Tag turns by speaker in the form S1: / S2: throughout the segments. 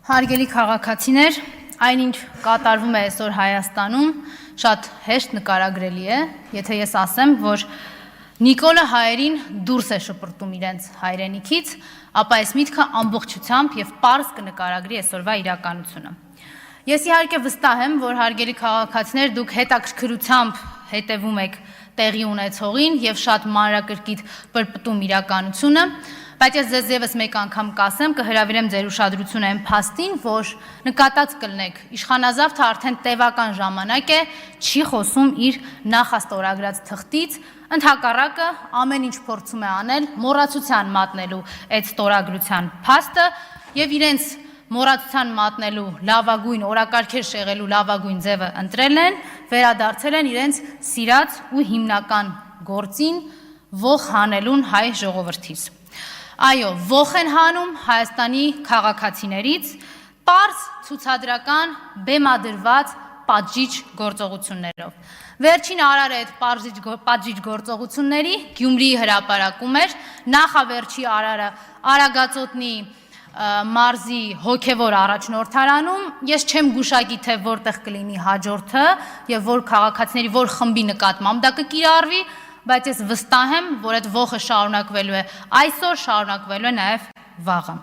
S1: Հարգելի քաղաքացիներ, այնինչ կատարվում է այսօր Հայաստանում, շատ հեշտ նկարագրելի է, եթե ես ասեմ, որ Նիկոլը հայերին դուրս է շպրտում իրենց հայրենիքից, ապա այս միտքը ամբողջությամբ եւ պարզ կնկարագրի այսօրվա իրականությունը։ Ես իհարկե վստահ եմ, որ հարգելի քաղաքացիներ, դուք հետաքրքրությամբ հետևում եք տեղի ունեցողին եւ շատ մանրակրկիտ պրպտում իրականությունը, բայց ես ձեզ եւս մեկ անգամ կասեմ, կհրավիրեմ ձեր ուշադրությունը այն փաստին, որ նկատած կլնեք, իշխանազավթը արդեն տևական ժամանակ է չի խոսում իր նախաստորագրած թղթից, ընդհակառակը ամեն ինչ փորձում է անել մոռացության մատնելու այդ ստորագրության փաստը եւ իրենց մոռացության մատնելու լավագույն օրակարգեր շեղելու լավագույն ձևը ընտրել են, վերադարձել են իրենց սիրած ու հիմնական գործին ողջ հանելուն հայ ժողովրդից։ Այո, ողջ են հանում Հայաստանի քաղաքացիներից պարզ ցուցադրական բեմադրված պատժիչ գործողություններով։ Վերջին արարը այդ պատժիչ գործողությունների Գյումրիի հրապարակում էր, նախավերջի արարը Արագածոտնի մարզի հոգևոր առաջնորդարանում, ես չեմ գուշակի, թե որտեղ կլինի հաջորդը եւ որ քաղաքացիների որ խմբի նկատմամբ դա կկիրառվի, բայց ես վստահ եմ, որ այդ ողը շարունակվելու է այսօր, շարունակվելու է նաեւ վաղը։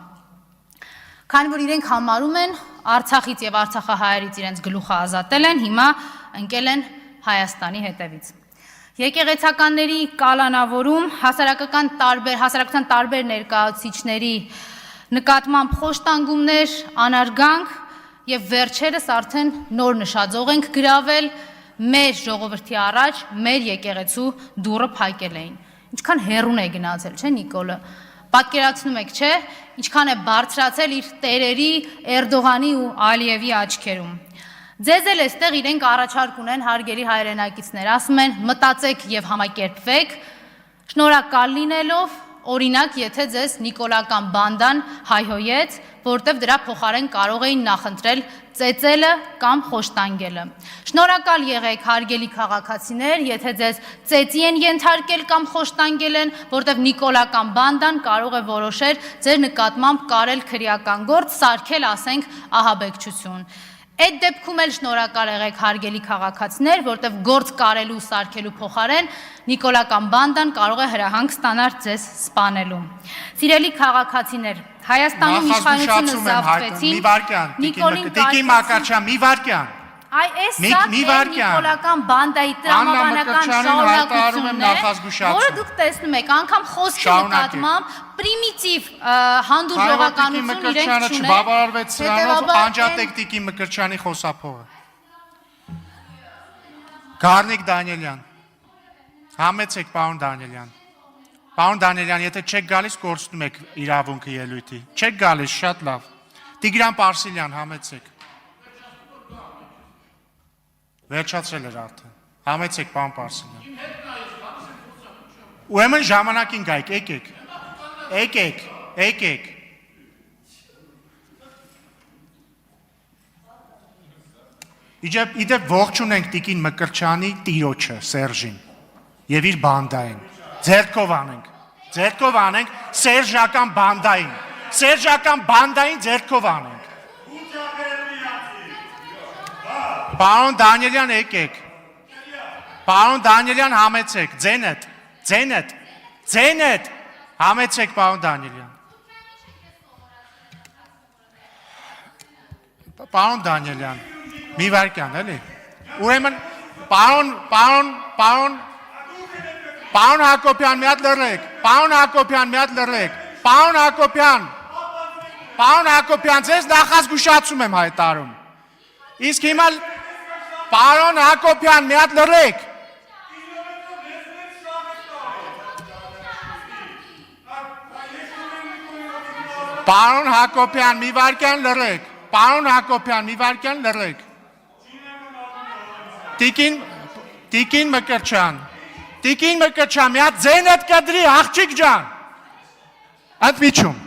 S1: Քանի որ իրենք համարում են Արցախից եւ արցախահայերից իրենց գլուխը ազատել են, հիմա ընկել են Հայաստանի հետևից։ Եկեղեցականների կալանավորում, հասարակության տարբեր ներկայացուցիչների նկատմամբ խոշտանգումներ, անարգանք եւ վերջերս արդեն նոր նշաձող ենք գրավել մեր ժողովրդի առաջ, մեր եկեղեցու դուռը փակել էին։ Ինչքան հեռուն է գնացել, չէ՞ Նիկոլը։ Պատկերացնում եք, չէ՞, ինչքան է բարձրացել իր տերերի Էրդողանի ու Ալիևի աչքերում։ Ձեզ էլ էստեղ իրենք առաջարկ ունեն հարգելի հայրենակիցներ, ասում են մտածեք եւ համակերպվեք, շնորհակալ լինելով օրինակ, եթե ձեզ նիկոլական բանդան հայհոյեց, որտեվ դրա փոխարեն կարող էին նախընտրել ծեծելը կամ խոշտանգելը։ Շնորհակալ եղեք հարգելի քաղաքացիներ, եթե ձեզ ծեծի են ենթարկել կամ խոշտանգել են, որտեվ նիկոլական բանդան կարող է որոշել ձեր նկատմամբ կարել քրեական գործ, սարքել, ասենք, ահաբեկչություն։ Այդ դեպքում էլ շնորհակալ եղեք հարգելի քաղաքացիներ, որտեվ գործ կարելու սարքելու փոխարեն նիկոլական բանդան կարող է հրահանգ ստանալ ձեզ սպանելու։ Սիրելի քաղաքացիներ, Հայաստանում իշխանությունը զավթվեցին,
S2: Տիկին Մակարչյան, մի վարքյան։
S1: Այ այս սա նիկոլական բանդայի տրամաբանական շարունակությունն է, որը դուք տեսնում եք, անգամ խոսքի նկատմամբ պրիմիտիվ հանդուրժողականություն իրենք չունեն,
S2: չբավարարվեց սրանով անջատեք Տիկին Մկրտչյանի խոսափողը։ Գառնիկ Դանիելյան, համեցեք պարոն Դանիելյան։ Պարոն Դանիելյան, եթե չեք գալիս, կորցնում եք իրավունքը ելույթի։ Չեք գալիս, շատ լավ։ Տիգրան Պարսիլյան, համեցեք։ Վերջացրել էր արդեն։ Համեցեք պարոն Պարսիլյան։ Ուրեմն ժամանակին գայք, եկեք։ Իդեպ ողջուն ենք Տիկին Մկրտչյանի տիրոջը, Սերժին, եւ իր բանդային։ Ձերքով անենք Սերժական բանդային ձերքով անենք։ Պարոն Դանիելյան, եկեք։ Պարոն Դանիելյան, համեցեք, ձենդ, համեցեք պարոն Դանիելյան։ Պարոն Դանիելյան, մի վարքյան, էլի։ Ուրեմն, պարոն Հակոբյան, մի հատ լռեք, պարոն Հակոբյան, ձեզ նախազգուշացում եմ հայտարարում։ Իսկ հիմա պարոն Հակոբյան, մի հատ լռեք։ Պարոն Հակոբյան, մի վարքյան լռեք։ Տիկին Մկրտչյան, մի հատ ձենդ կդրի, աղջիկ ջան։ Ընդմիջում։